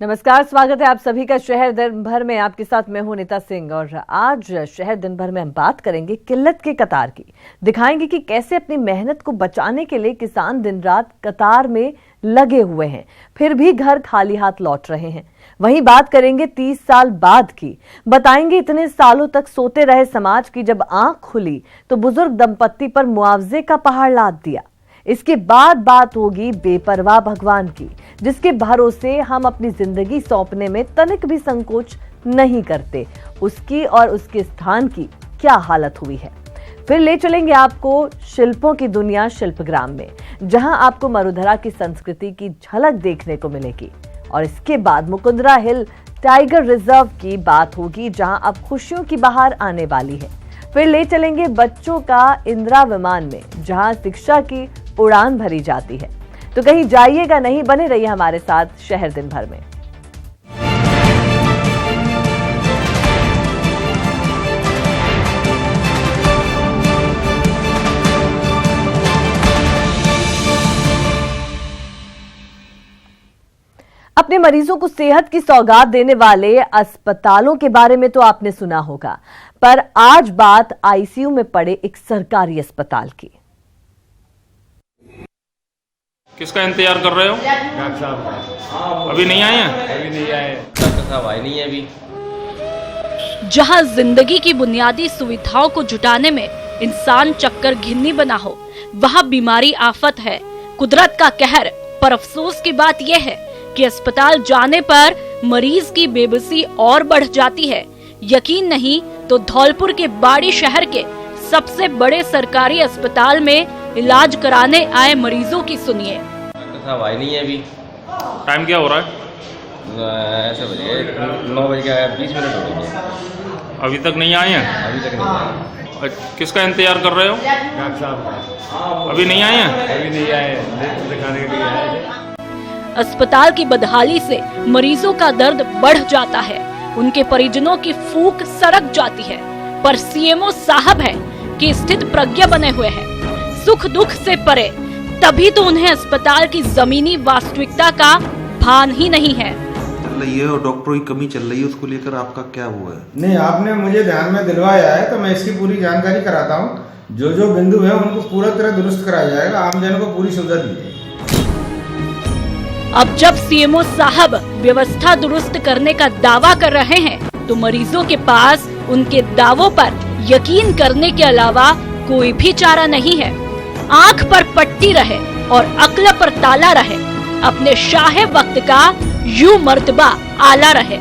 नमस्कार, स्वागत है आप सभी का शहर दिन भर में। आपके साथ मैं हूं नीता सिंह और आज शहर दिन भर में हम बात करेंगे किल्लत के कतार की। दिखाएंगे कि कैसे अपनी मेहनत को बचाने के लिए किसान दिन रात कतार में लगे हुए हैं, फिर भी घर खाली हाथ लौट रहे हैं। वहीं बात करेंगे 30 साल बाद की। बताएंगे इतने सालों तक सोते रहे समाज की जब आंख खुली तो बुजुर्ग दंपत्ति पर मुआवजे का पहाड़ लाद दिया। इसके बाद बात होगी बेपरवाह भगवान की, जिसके भरोसे हम अपनी जिंदगी सौंपने में तनिक भी संकोच नहीं करते। उसकी और उसके स्थान की क्या हालत हुई है। फिर ले चलेंगे आपको शिल्पों की दुनिया शिल्पग्राम में, जहां आपको मरुधरा की संस्कृति की झलक देखने को मिलेगी। और इसके बाद मुकुंदरा हिल टाइगर रिजर्व की बात होगी, जहां अब खुशियों की बहार आने वाली है। फिर ले चलेंगे बच्चों का इंदिरा विमान में, जहां शिक्षा की उड़ान भरी जाती है। तो कहीं जाइएगा नहीं, बने रहिए हमारे साथ शहर दिन भर में। अपने मरीजों को सेहत की सौगात देने वाले अस्पतालों के बारे में तो आपने सुना होगा, पर आज बात आईसीयू में पड़े एक सरकारी अस्पताल की। किसका इंतजार कर रहे हो? डॉक्टर साहब का। अभी नहीं आए हैं? अभी नहीं आए, डॉक्टर साहब आए नहीं है अभी। जहां जिंदगी की बुनियादी सुविधाओं को जुटाने में इंसान चक्कर घिन्नी बना हो, वहां बीमारी आफत है, कुदरत का कहर। पर अफसोस की बात यह है कि अस्पताल जाने पर मरीज की बेबसी और बढ़ जाती है। यकीन नहीं तो धौलपुर के बाड़ी शहर के सबसे बड़े सरकारी अस्पताल में इलाज कराने आए मरीजों की सुनिए। डॉक्टर साहब आए नहीं है अभी। टाइम क्या हो रहा है? ऐसे बजे 9:20 हो गए। अभी तक नहीं आए हैं? अभी तक नहीं आए। किसका इंतजार कर रहे हो? डॉक्टर साहब का। अभी नहीं आए हैं? अभी नहीं आए, दिखाने के लिए आए। अस्पताल की बदहाली से मरीजों का दर्द बढ़ जाता है, उनके परिजनों की फूंक सरक जाती है। पर सीएमओ साहब है कि स्थित प्रज्ञ बने हुए हैं, सुख दुख से परे, तभी तो उन्हें अस्पताल की जमीनी वास्तविकता का भान ही नहीं है। चल रही है और डॉक्टरों की कमी चल रही है, उसको लेकर आपका क्या हुआ है? नहीं, आपने मुझे ध्यान में दिलवाया है तो मैं इसकी पूरी जानकारी कराता हूँ। जो जो बिंदु है उनको पूरा तरह दुरुस्त कराया जाएगा, आम जन को पूरी सुविधा दी जाएगी। अब जब सीएमओ साहब व्यवस्था दुरुस्त करने का दावा कर रहे हैं, तो मरीजों के पास उनके दावों पर यकीन करने के अलावा कोई भी चारा नहीं है। आंख पर पट्टी रहे और अक्ल पर ताला रहे, अपने शाहे वक्त का यूं मर्तबा आला रहे।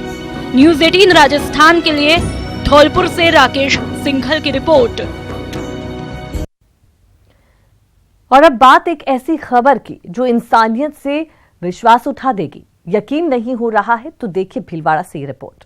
न्यूज़ 18 राजस्थान के लिए धौलपुर से राकेश सिंघल की रिपोर्ट। और अब बात एक ऐसी खबर की जो इंसानियत से विश्वास उठा देगी। यकीन नहीं हो रहा है तो देखिए भीलवाड़ा से ये रिपोर्ट।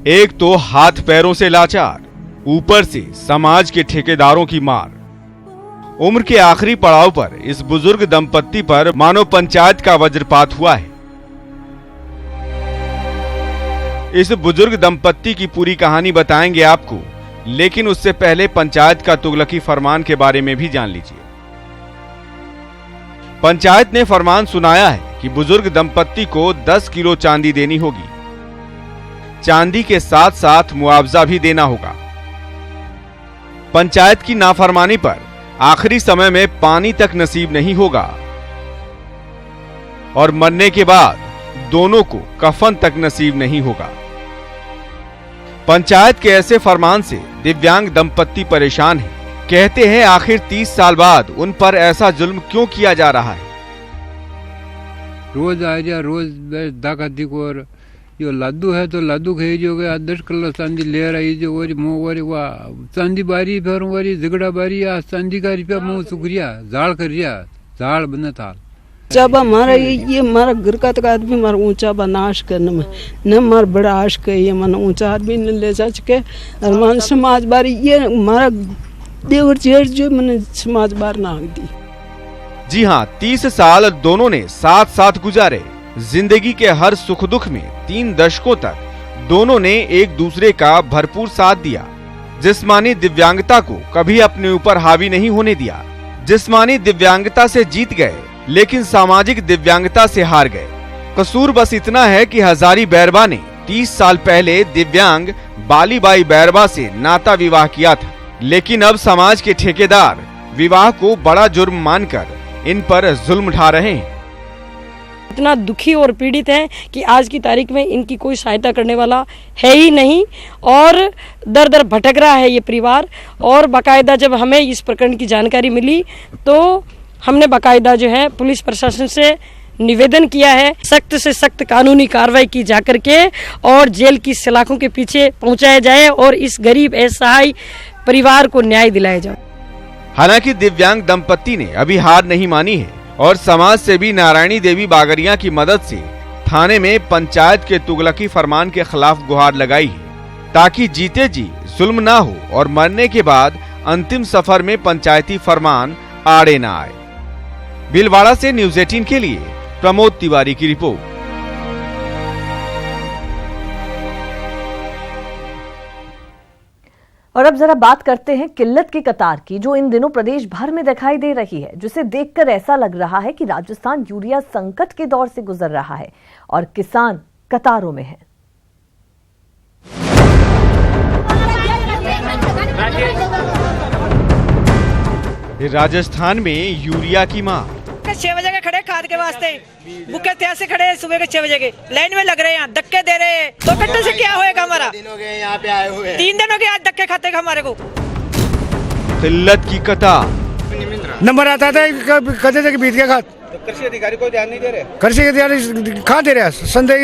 एक तो हाथ पैरों से लाचार, ऊपर से समाज के ठेकेदारों की मार। उम्र के आखिरी पड़ाव पर इस बुजुर्ग दंपत्ति पर मानो पंचायत का वज्रपात हुआ है। इस बुजुर्ग दंपत्ति की पूरी कहानी बताएंगे आपको, लेकिन उससे पहले पंचायत का तुगलकी फरमान के बारे में भी जान लीजिए। पंचायत ने फरमान सुनाया है कि बुजुर्ग दंपत्ति को 10 किलो चांदी देनी होगी। चांदी के साथ साथ मुआवजा भी देना होगा। पंचायत की नाफरमानी पर आखिरी समय में पानी तक नसीब नहीं होगा और मरने के बाद दोनों को कफन तक नसीब नहीं होगा। पंचायत के ऐसे फरमान से दिव्यांग दंपत्ति परेशान है। कहते हैं आखिर 30 साल बाद उन पर ऐसा जुल्म क्यों किया जा रहा है। रोज आ जा, रोज दाकाती को, और यो लादू है तो लादू खाई जो गया 10 किलो चांदी ले रही जो वरी मुँह वरी वाह चांदी बारी फिर वरी झगड़ा बारी आ चांदी का रुपया मुँह सुखरिया झाड़ करिया झाड़ बने था। जब हमारा ये हमारा घर का तक आदमी हमारा ऊंचा बनाश करने में न हमारा बड़ा आश के ये मन ऊंचा आदमी न ले जा चुके और मन समाज बारी ये हमारा देवर जेठ जो मैंने समाज बार ना दी। जी हाँ, 30 साल दोनों ने साथ साथ गुजारे। जिंदगी के हर सुख दुख में 3 दशकों तक दोनों ने एक दूसरे का भरपूर साथ दिया। जिस्मानी दिव्यांगता को कभी अपने ऊपर हावी नहीं होने दिया। जिस्मानी दिव्यांगता से जीत गए, लेकिन सामाजिक दिव्यांगता से हार गए। कसूर बस इतना है कि हजारी बैरबा ने 30 साल पहले दिव्यांग बालीबाई बैरबा से नाता विवाह किया था, लेकिन अब समाज के ठेकेदार विवाह को बड़ा जुर्म मानकर इन पर जुल्म ढा रहे हैं। इतना दुखी और पीड़ित हैं कि आज की तारीख में इनकी कोई सहायता करने वाला है ही नहीं और दर दर भटक रहा है ये परिवार। और बाकायदा जब हमें इस प्रकरण की जानकारी मिली तो हमने बाकायदा जो है पुलिस प्रशासन से निवेदन किया है, सख्त से सख्त कानूनी कार्रवाई की जाकर के और जेल की सलाखों के पीछे पहुंचाया जाए और इस गरीब असहाय परिवार को न्याय दिलाया जाए। हालांकि दिव्यांग दंपत्ति ने अभी हार नहीं मानी है और समाज से भी नारायणी देवी बागरिया की मदद से थाने में पंचायत के तुगलकी फरमान के खिलाफ गुहार लगाई है, ताकि जीते जी जुल्म ना हो और मरने के बाद अंतिम सफर में पंचायती फरमान आड़े ना आए। भीलवाड़ा से न्यूज़ 18 के लिए प्रमोद तिवारी की रिपोर्ट। और अब जरा बात करते हैं किल्लत की कतार की, जो इन दिनों प्रदेश भर में दिखाई दे रही है, जिसे देखकर ऐसा लग रहा है कि राजस्थान यूरिया संकट के दौर से गुजर रहा है और किसान कतारों में हैं। राजस्थान में यूरिया की मांग। 6 बजे के खड़े खाद के वास्ते, भूखे प्यास से खड़े सुबह के 6 बजे के लाइन में लग रहे हैं, यहाँ धक्के दे रहे हैं। 2 घंटे से क्या होएगा हमारा? 3 दिनों के आज धक्के खाते हमारे को। किल्लत की कतार। नंबर आता था कहते थे कि बीत गया खाद, कृषि अधिकारी कोई ध्यान नहीं दे रहे। कृषि अधिकारी कहाँ दे रहे? संदेह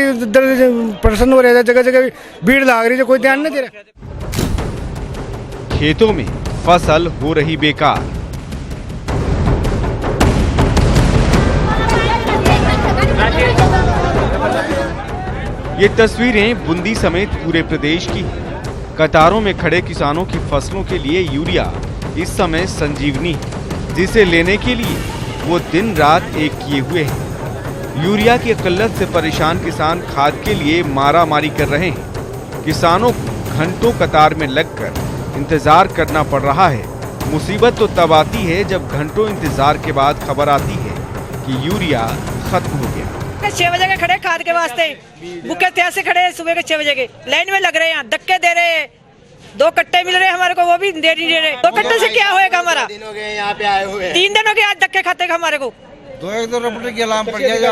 प्रसन्न हो रहे थे, जगह जगह भीड़ लग रही है, कोई ध्यान नहीं दे रहा। खेतों में फसल हो रही बेकार। ये तस्वीरें बूंदी समेत पूरे प्रदेश की हैं। कतारों में खड़े किसानों की फसलों के लिए यूरिया इस समय संजीवनी है, जिसे लेने के लिए वो दिन रात एक किए हुए हैं। यूरिया की किल्लत से परेशान किसान खाद के लिए मारामारी कर रहे हैं। किसानों को घंटों कतार में लगकर इंतजार करना पड़ रहा है। मुसीबत तो तब आती है जब घंटों इंतजार के बाद खबर आती है कि यूरिया खत्म हो गया। 6 बजे के खड़े खाद के वास्ते, भूखे प्यास से खड़े सुबह के 6 बजे के लाइन में लग रहे हैं, यहाँ धक्के दे रहे हैं। 2 कट्टे मिल रहे हैं हमारे को, वो भी दे नहीं दे रहे। 2 कट्टे से क्या होएगा हमारा? 3 दिनों के आज धक्के खाते हमारे को। 2 रुपये की अलार्म पड़ गया।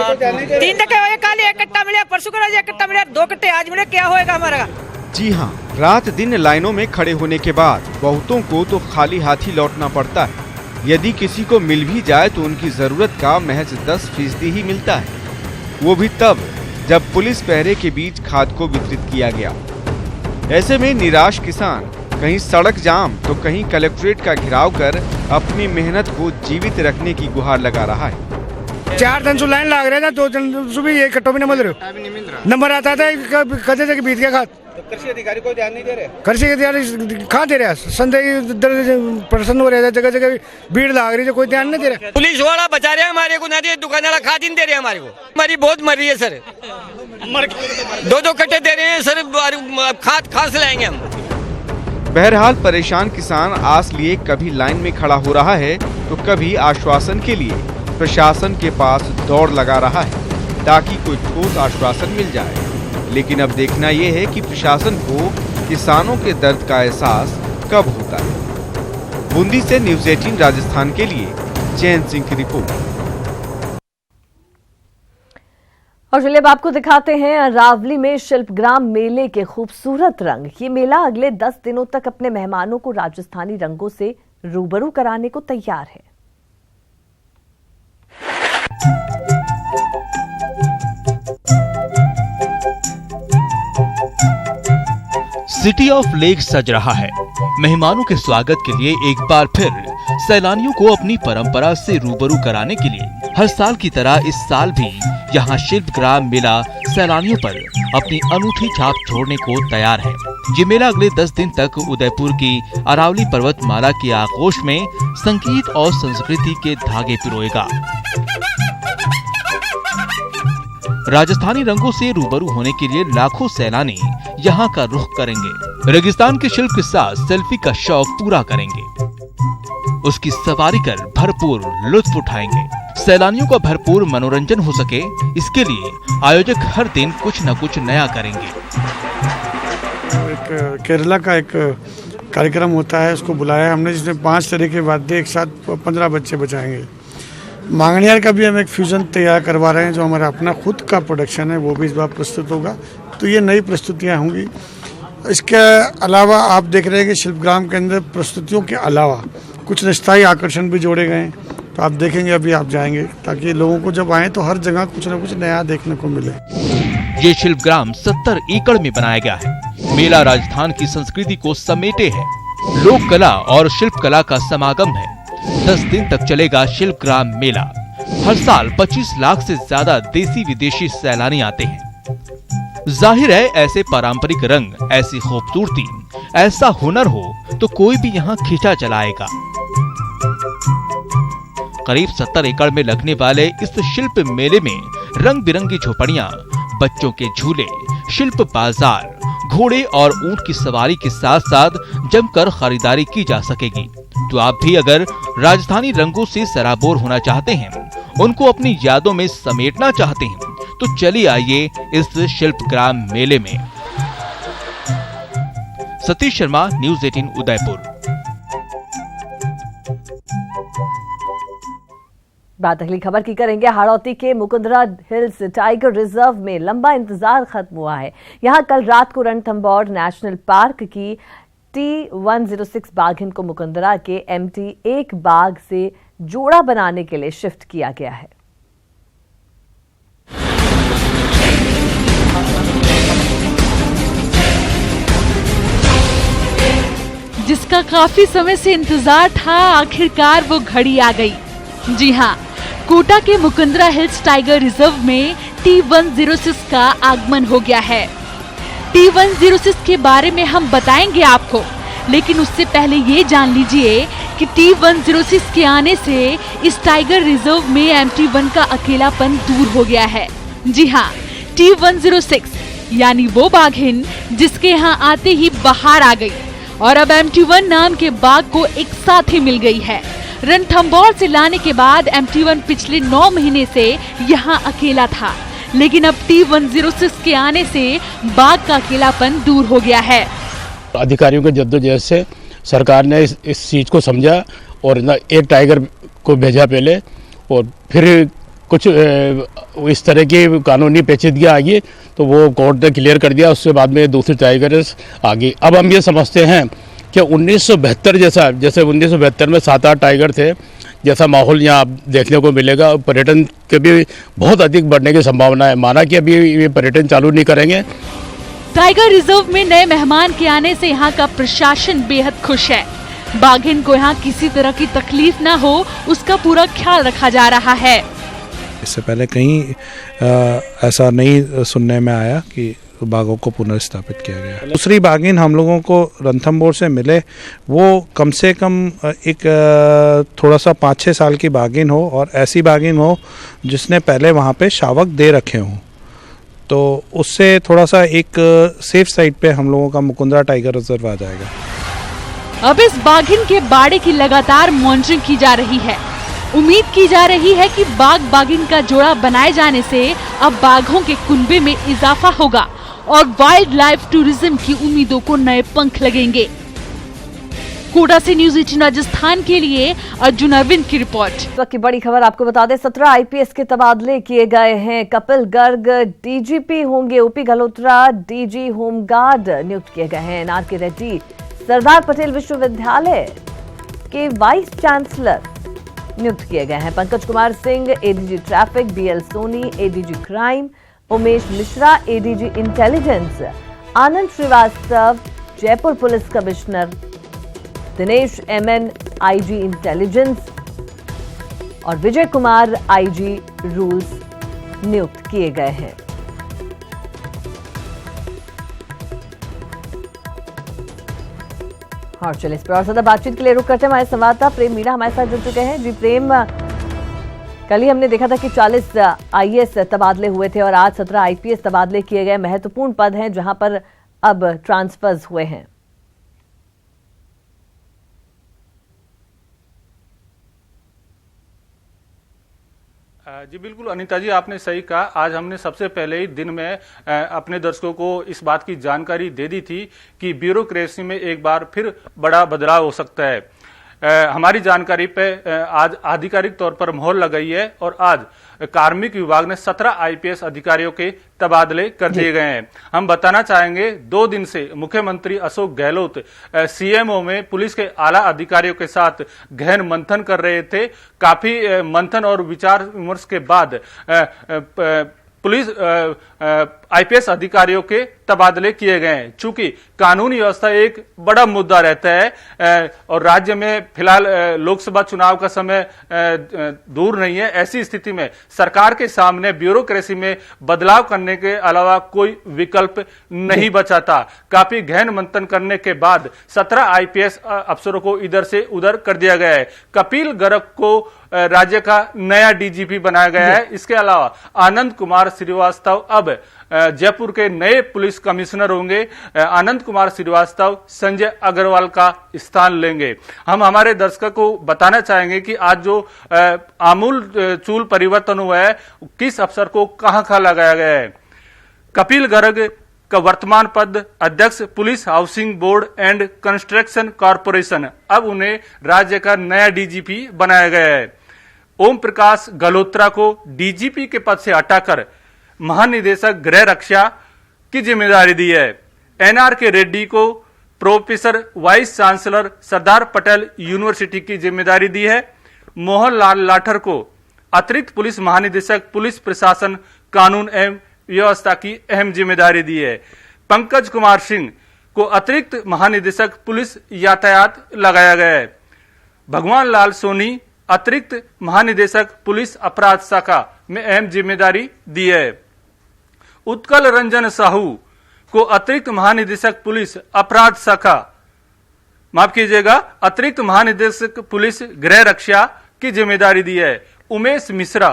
3 धक्के हुए, कल 1 कट्टा मिला, परसों को 1 कट्टा मिला, 2 कट्टे आज मिले, क्या होएगा हमारा? जी हाँ, रात दिन लाइनों में खड़े होने के बाद बहुतों को तो खाली हाथ ही लौटना पड़ता है। यदि किसी को मिल भी जाए तो उनकी जरूरत का महज 10% ही मिलता है, वो भी तब जब पुलिस पहरे के बीच खाद को वितरित किया गया। ऐसे में निराश किसान कहीं सड़क जाम तो कहीं कलेक्ट्रेट का घेराव कर अपनी मेहनत को जीवित रखने की गुहार लगा रहा है। 4 दिन से लाइन लग रहे थे, 2 दिन सुबह 1 कट्टों में नहीं मिल रहे। नंबर आता था कहते थे कि बीत गया खाद, कृषि अधिकारी कोई ध्यान नहीं दे रहे। कृषि अधिकारी कहाँ दे रहे? संदेह प्रसन्न हो रहे थे, जगह जगह भीड़ लग रही है, कोई ध्यान नहीं दे रहा। पुलिस वाला बचा रहे हमारे को, ना दुकान वाला खाद नहीं दे रहे हमारे को। हमारी बहुत मर रही है सर, 2 कट्टे दे रहे हैं सर, खाद कहाँ से लाएंगे हम? बहरहाल परेशान किसान आस लिए कभी लाइन में खड़ा हो रहा है तो कभी आश्वासन के लिए प्रशासन के पास दौड़ लगा रहा है ताकि कोई ठोस आश्वासन मिल जाए। लेकिन अब देखना यह है कि प्रशासन को किसानों के दर्द का एहसास कब होता है। बूंदी से न्यूज़ 18 राजस्थान के लिए चैन सिंह की रिपोर्ट। और चलिए अब आपको दिखाते हैं रावली में शिल्पग्राम मेले के खूबसूरत रंग। ये मेला अगले 10 दिनों तक अपने मेहमानों को राजस्थानी रंगों से रूबरू कराने को तैयार है। सिटी ऑफ लेक सज रहा है। मेहमानों के स्वागत के लिए एक बार फिर सैलानियों को अपनी परंपरा से रूबरू कराने के लिए हर साल की तरह इस साल भी यहाँ शिल्पग्राम मेला सैलानियों पर अपनी अनूठी छाप छोड़ने को तैयार है। ये मेला अगले 10 दिन तक उदयपुर की अरावली पर्वतमाला की आगोश में संगीत और संस्कृति के धागे पिरोएगा। राजस्थानी रंगों से रूबरू होने के लिए लाखों सैलानी यहाँ का रुख करेंगे। रेगिस्तान के शिल्प के साथ सेल्फी का शौक पूरा करेंगे, उसकी सवारी कर भरपूर लुत्फ उठाएंगे। सैलानियों का भरपूर मनोरंजन हो सके, इसके लिए आयोजक हर दिन कुछ न कुछ नया करेंगे। एक केरला का एक कार्यक्रम होता है, उसको बुलाया हमने, जिसमें 5 तरह के वाद्य एक साथ 15 बच्चे बजाएंगे। मांगणियार का भी हम एक फ्यूजन तैयार करवा रहे हैं, जो हमारा अपना खुद का प्रोडक्शन है, वो भी इस बार प्रस्तुत होगा। तो ये नई प्रस्तुतियाँ होंगी। इसके अलावा आप देख रहे हैं कि शिल्पग्राम के अंदर प्रस्तुतियों के अलावा कुछ स्थायी आकर्षण भी जोड़े गए हैं। तो आप देखेंगे, अभी आप जाएंगे, ताकि लोगों को जब आए तो हर जगह कुछ न कुछ नया देखने को मिले। ये शिल्पग्राम 70 एकड़ में बनाया गया है। मेला राजस्थान की संस्कृति को समेटे है, लोक कला और शिल्प कला का समागम है। 10 दिन तक चलेगा शिल्पग्राम मेला। हर साल 25 लाख से ज्यादा देसी विदेशी सैलानी आते हैं। जाहिर है, ऐसे पारंपरिक रंग, ऐसी खूबसूरती, ऐसा हुनर हो तो कोई भी यहाँ खींचा चलाएगा। करीब 70 एकड़ में लगने वाले इस शिल्प मेले में रंग बिरंगी झोपड़ियां, बच्चों के झूले, शिल्प बाजार, घोड़े और ऊंट की सवारी के साथ साथ जमकर खरीदारी की जा सकेगी। तो आप भी अगर राजस्थानी रंगों से सराबोर होना चाहते हैं, उनको अपनी यादों में समेटना चाहते हैं, तो चलिए आइए इस शिल्पग्राम मेले में। सतीश शर्मा, न्यूज़ 18 उदयपुर। बात अगली खबर की करेंगे। हाड़ौती के मुकुंदरा हिल्स टाइगर रिजर्व में लंबा इंतजार खत्म हुआ है। यहां कल रात को रणथंभौर नेशनल पार्क की T106 बाघिन को मुकुंदरा के MT1 बाघ से जोड़ा बनाने के लिए शिफ्ट किया गया है। जिसका काफी समय से इंतजार था, आखिरकार वो घड़ी आ गई। जी हाँ, कोटा के मुकुंदरा हिल्स टाइगर रिजर्व में T106 का आगमन हो गया है। T106 के बारे में हम बताएंगे आपको, लेकिन उससे पहले ये जान लीजिए कि T106 के आने से इस टाइगर रिजर्व में MT1 का अकेलापन दूर हो गया है। जी हाँ, T106 यानी वो बाघिन जिसके यहाँ आते ही बाहर आ गई और अब MT1 नाम के बाघ को एक साथ ही मिल गई है। रणथंभौर से लाने के बाद MT1 पिछले 9 महीने से यहाँ अकेला था, लेकिन अब T106 के आने से बाघ का अकेलापन दूर हो गया है। अधिकारियों के जद्दोजहद से सरकार ने इस चीज को समझा और एक टाइगर को भेजा पहले, और फिर कुछ इस तरह की कानूनी पेचीदगियां आ गई तो वो कोर्ट ने क्लियर कर दिया। उसके बाद में दूसरी टाइगर आ गई। अब हम ये समझते हैं कि 1972 जैसे 1972 में 7-8 टाइगर थे, जैसा माहौल यहाँ देखने को मिलेगा। पर्यटन के भी बहुत अधिक बढ़ने की संभावना है। माना कि अभी ये पर्यटन चालू नहीं करेंगे। टाइगर रिजर्व में नए मेहमान के आने से यहाँ का प्रशासन बेहद खुश है। बाघिन को यहाँ किसी तरह की तकलीफ न हो, उसका पूरा ख्याल रखा जा रहा है। इससे पहले कहीं ऐसा नहीं सुनने में आया कि बाघों को पुनर्स्थापित किया गया। दूसरी बाघिन हम लोगों को रणथंभौर से मिले, वो कम से कम एक थोड़ा सा 5-6 साल की बाघिन हो, और ऐसी बाघिन हो जिसने पहले वहाँ पे शावक दे रखे हों। तो उससे थोड़ा सा एक सेफ साइड पे हम लोगों का मुकुंदरा टाइगर रिजर्व आ जाएगा। अब इस बाघिन के बाड़े की लगातार मॉनिटरिंग की जा रही है। उम्मीद की जा रही है कि बाघ बाघिन का जोड़ा बनाए जाने से अब बाघों के कुनबे में इजाफा होगा और वाइल्ड लाइफ टूरिज्म की उम्मीदों को नए पंख लगेंगे। कोटा से न्यूज़ 18 राजस्थान के लिए अर्जुन अरविंद की रिपोर्ट। इस वक्त की बड़ी खबर आपको बता दें, 17 IPS के तबादले किए गए हैं। कपिल गर्ग DGP होंगे, OP गल्होत्रा DG होमगार्ड नियुक्त किए गए हैं। NRK रेड्डी सरदार पटेल विश्वविद्यालय के वाइस चांसलर नियुक्त किए गए हैं। Pankaj Kumar Singh ADG traffic, BL Soni ADG crime, Umesh Mishra ADG intelligence, Anand Srivastava Jaipur police commissioner, Dinesh MN IG intelligence और विजय कुमार IG रूल्स नियुक्त किए गए हैं। और चलिए इस पर और ज्यादा बातचीत के लिए रुक करते हैं। हमारे संवाददाता प्रेम मीणा हमारे साथ जुड़ चुके हैं। जी प्रेम, कल ही हमने देखा था कि 40 आईएएस तबादले हुए थे और आज 17 आईपीएस तबादले किए गए। महत्वपूर्ण पद हैं जहां पर अब ट्रांसफर्स हुए हैं। जी बिल्कुल अनीता जी, आपने सही कहा। आज हमने सबसे पहले ही दिन में अपने दर्शकों को इस बात की जानकारी दे दी थी कि ब्यूरोक्रेसी में एक बार फिर बड़ा बदलाव हो सकता है। हमारी जानकारी पे आज आधिकारिक तौर पर मोहर लगाई है और आज कार्मिक विभाग ने 17 आईपीएस अधिकारियों के तबादले कर दिए गए हैं। हम बताना चाहेंगे 2 दिन से मुख्यमंत्री अशोक गहलोत सीएमओ में पुलिस के आला अधिकारियों के साथ गहन मंथन कर रहे थे। काफी मंथन और विचार विमर्श के बाद पुलिस आईपीएस अधिकारियों के तबादले किए गए हैं। चूंकि कानूनी व्यवस्था एक बड़ा मुद्दा रहता है और राज्य में फिलहाल लोकसभा चुनाव का समय दूर नहीं है, ऐसी स्थिति में सरकार के सामने ब्यूरोक्रेसी में बदलाव करने के अलावा कोई विकल्प नहीं बचा था। काफी गहन मंथन करने के बाद 17 आईपीएस अफसरों को इधर से उधर कर दिया गया है। कपिल गर्ग को राज्य का नया डीजीपी बनाया गया है। इसके अलावा आनंद कुमार श्रीवास्तव अब जयपुर के नए पुलिस कमिश्नर होंगे। आनंद कुमार श्रीवास्तव संजय अग्रवाल का स्थान लेंगे। हम हमारे दर्शकों को बताना चाहेंगे कि आज जो आमूल चूल परिवर्तन हुआ है, किस अफसर को कहां लगाया गया है। कपिल गर्ग का वर्तमान पद अध्यक्ष police housing board and construction corporation, अब उन्हें राज्य का नया डीजीपी बनाया गया है। ओम प्रकाश गल्होत्रा को डीजीपी के पद से हटाकर महानिदेशक गृह रक्षा की जिम्मेदारी दी है। एनआरके रेड्डी को professor vice chancellor Sardar Patel university की जिम्मेदारी दी है। मोहन लाल लाठर को अतिरिक्त पुलिस महानिदेशक पुलिस प्रशासन कानून एवं व्यवस्था की अहम जिम्मेदारी दी है। पंकज कुमार सिंह को अतिरिक्त महानिदेशक पुलिस यातायात लगाया गया है। भगवान लाल सोनी अतिरिक्त महानिदेशक पुलिस अपराध शाखा में अहम जिम्मेदारी दी है। उत्कल रंजन साहू को अतिरिक्त महानिदेशक पुलिस अपराध शाखा, माफ कीजिएगा, अतिरिक्त महानिदेशक पुलिस गृह रक्षा की जिम्मेदारी दी है। उमेश मिश्रा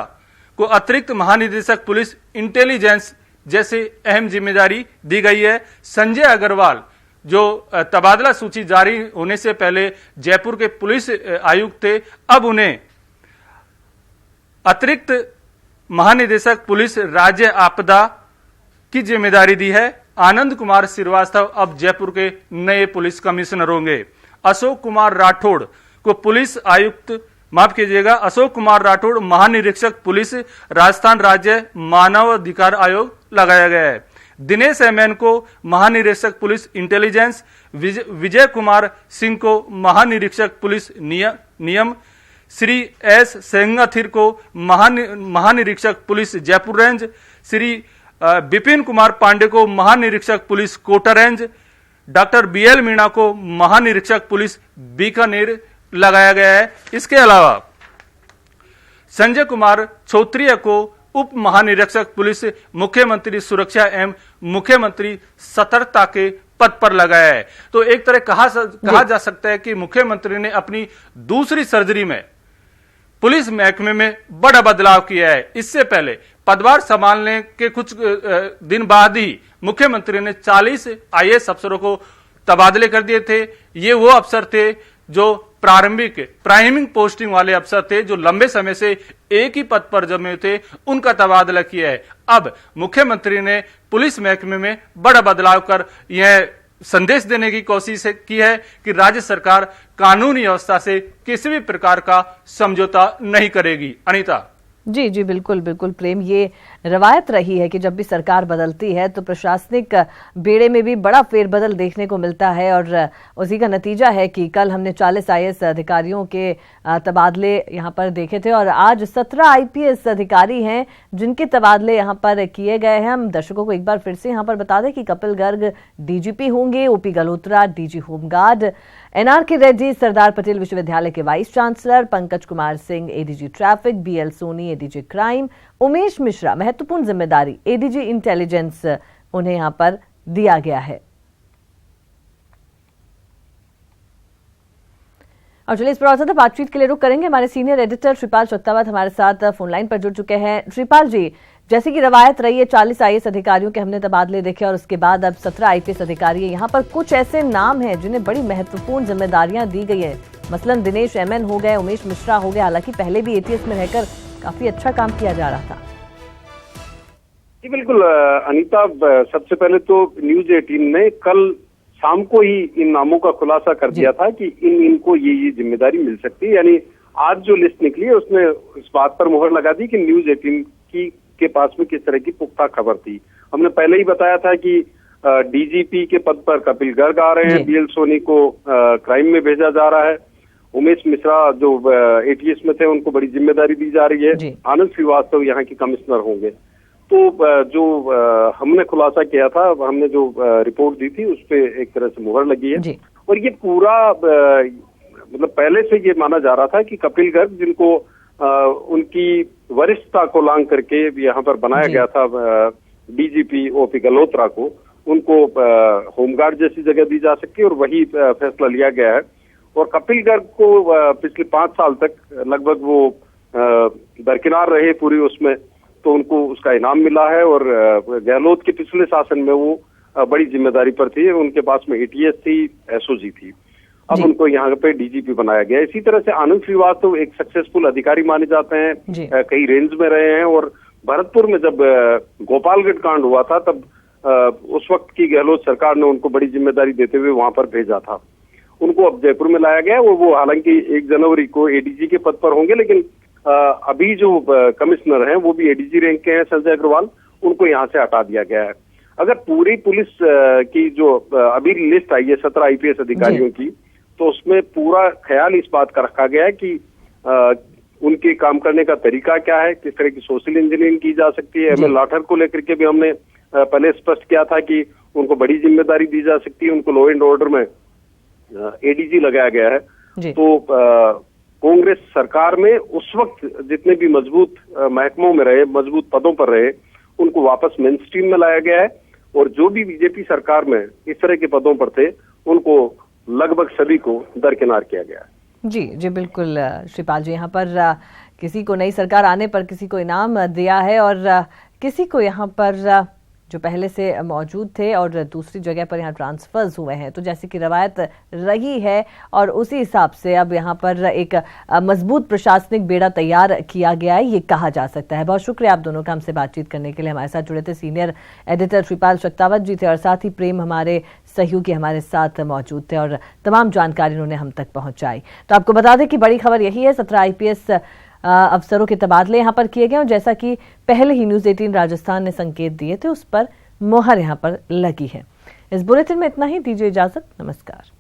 को अतिरिक्त महानिदेशक पुलिस इंटेलिजेंस जैसे अहम जिम्मेदारी दी गई है। संजय अग्रवाल जो तबादला सूची जारी होने से पहले जयपुर के पुलिस आयुक्त थे, अब उन्हें अतिरिक्त महानिदेशक पुलिस राज्य आपदा की जिम्मेदारी दी है। आनंद कुमार श्रीवास्तव अब जयपुर के नए पुलिस कमिश्नर होंगे। अशोक कुमार राठौड़ को पुलिस आयुक्त, माफ कीजिएगा, अशोक कुमार राठौड़ महानिरीक्षक पुलिस राजस्थान राज्य मानव अधिकार आयोग लगाया गया है। दिनेश एमएन को महानिरीक्षक पुलिस इंटेलिजेंस, विजय कुमार सिंह को महानिरीक्षक पुलिस नियम, श्री एस सेंगाथिर को महानिरीक्षक पुलिस जयपुर रेंज, श्री विपिन कुमार पांडे को महानिरीक्षक police Kota range, doctor B L Meena को महानिरीक्षक पुलिस बीकानेर लगाया गया है। इसके अलावा संजय कुमार छोत्रिया को उप महानिरीक्षक पुलिस मुख्यमंत्री सुरक्षा एवं मुख्यमंत्री सतर्कता के पद पर लगाया है। तो एक तरह कहा जा सकता है कि मुख्यमंत्री ने अपनी दूसरी सर्जरी में पुलिस महकमे में बड़ा बदलाव किया है। इससे पहले पदभार संभालने के कुछ दिन बाद ही मुख्यमंत्री ने 40 आईएएस अफसरों को तबादले कर दिए थे। ये वो अफसर थे जो प्राइमिंग पोस्टिंग वाले अफसर थे, जो लंबे समय से एक ही पद पर जमे थे, उनका तबादला किया है। अब मुख्यमंत्री ने पुलिस महकमे में बड़ा बदलाव कर यह संदेश देने की कोशिश की है कि राज्य सरकार कानूनी व्यवस्था से किसी भी प्रकार का समझौता नहीं करेगी। अनीता जी जी बिल्कुल बिल्कुल प्रेम, ये रवायत रही है कि जब भी सरकार बदलती है तो प्रशासनिक बेड़े में भी बड़ा फेरबदल देखने को मिलता है और उसी का नतीजा है कि कल हमने 40 आईएएस अधिकारियों के तबादले यहाँ पर देखे थे और आज 17 आईपीएस अधिकारी हैं जिनके तबादले यहाँ पर किए गए हैं। हम दर्शकों को एक बार फिर से यहाँ पर बता दें कि कपिल गर्ग डीजीपी होंगे, OP Galhotra DG home guard, NRK Reddy Sardar Patel विश्वविद्यालय के vice chancellor, Pankaj Kumar Singh ADG traffic, BL Soni ADG crime, Umesh Mishra महत्वपूर्ण जिम्मेदारी एडीजी इंटेलिजेंस उन्हें यहां पर दिया गया है। और चलिए इस पर और ज्यादा बातचीत के लिए रुक करेंगे। हमारे सीनियर एडिटर श्रीपाल चक्तावत हमारे साथ फोन लाइन पर जुड़ चुके हैं। श्रीपाल जी, जैसे कि रवायत रही है 40 IAS अधिकारियों के हमने तबादले देखे और उसके बाद अब 17 IPS अधिकारी है। यहाँ पर कुछ ऐसे नाम हैं जिन्हें बड़ी महत्वपूर्ण जिम्मेदारियां दी गई है, मसलन दिनेश MN हो गए, उमेश मिश्रा हो गए। हालांकि पहले भी ATS में रहकर काफी अच्छा काम किया जा रहा था। जी बिल्कुल अनीता, सबसे पहले तो न्यूज 18 ने कल शाम को ही इन नामों का खुलासा कर दिया था कि इनको ये जिम्मेदारी मिल सकती है। यानी आज जो लिस्ट निकली है उसने इस बात पर मुहर लगा दी कि न्यूज 18 के पास में किस तरह की पुख्ता खबर थी। हमने पहले ही बताया था कि DGP के पद पर कपिल गर्ग आ रहे हैं, BL सोनी को क्राइम में भेजा जा रहा है, उमेश मिश्रा जो ATS में थे उनको बड़ी जिम्मेदारी दी जा रही है, आनंद श्रीवास्तव यहाँ के कमिश्नर होंगे। तो जो हमने खुलासा किया था, हमने जो रिपोर्ट दी थी उस पे एक तरह से मुहर लगी है। और ये पूरा मतलब पहले से ये माना जा रहा था कि कपिल गर्ग, जिनको उनकी वरिष्ठता को लांग करके यहाँ पर बनाया गया था DGP OP गल्होत्रा को, उनको होमगार्ड जैसी जगह दी जा सकती है और वही फैसला लिया गया है। और कपिल गर्ग को पिछले 5 साल तक लगभग वो दरकिनार रहे पूरी उसमें, तो उनको उसका इनाम मिला है। और गहलोत के पिछले शासन में वो बड़ी जिम्मेदारी पर थी, उनके पास में ATS थी, SOG थी, अब उनको यहाँ पे DGP बनाया गया। इसी तरह से आनंद श्रीवास्तव एक सक्सेसफुल अधिकारी माने जाते हैं, कई रेंज में रहे हैं। और भरतपुर में जब गोपालगढ़ कांड हुआ था तब उस वक्त की गहलोत सरकार ने उनको बड़ी जिम्मेदारी देते हुए वहां पर भेजा था। उनको अब जयपुर में लाया गया। वो हालांकि 1 जनवरी को ADG के पद पर होंगे, लेकिन अभी जो कमिश्नर हैं वो भी ADG रैंक के हैं, संजय अग्रवाल, उनको यहाँ से हटा दिया गया है। अगर पूरी पुलिस की जो अभी लिस्ट आई है 17 IPS अधिकारियों की, तो उसमें पूरा ख्याल इस बात का रखा गया है कि उनके काम करने का तरीका क्या है, किस तरह की सोशल इंजीनियरिंग की जा सकती है। ML लाठर को लेकर के भी हमने पहले स्पष्ट किया था कि उनको बड़ी जिम्मेदारी दी जा सकती है, उनको लॉ एंड ऑर्डर में ADG लगाया गया है। तो कांग्रेस सरकार में उस वक्त जितने भी मजबूत महकमों में रहे, मजबूत पदों पर रहे, उनको वापस मेन स्ट्रीम में लाया गया है। और जो भी बीजेपी सरकार में इस तरह के पदों पर थे, उनको लगभग सभी को दरकिनार किया गया है। जी बिल्कुल श्रीपाल जी, यहाँ पर किसी को नई सरकार आने पर किसी को इनाम दिया है और किसी को यहाँ पर जो पहले से मौजूद थे और दूसरी जगह पर यहाँ ट्रांसफर्स हुए हैं। तो जैसे कि रवायत रही है और उसी हिसाब से अब यहाँ पर एक मजबूत प्रशासनिक बेड़ा तैयार किया गया है, ये कहा जा सकता है। बहुत शुक्रिया आप दोनों का हमसे बातचीत करने के लिए। हमारे साथ जुड़े थे सीनियर एडिटर श्रीपाल चक्तावत जी थे और साथ ही प्रेम हमारे सहयोगी हमारे साथ मौजूद थे और तमाम जानकारी उन्होंने हम तक पहुंचाई। तो आपको बता दें कि बड़ी खबर यही है, 17 IPS अफसरों के तबादले यहाँ पर किए गए और जैसा कि पहले ही न्यूज 18 राजस्थान ने संकेत दिए थे, उस पर मोहर यहाँ पर लगी है। इस बुलेटिन में इतना ही, दीजिए इजाजत, नमस्कार।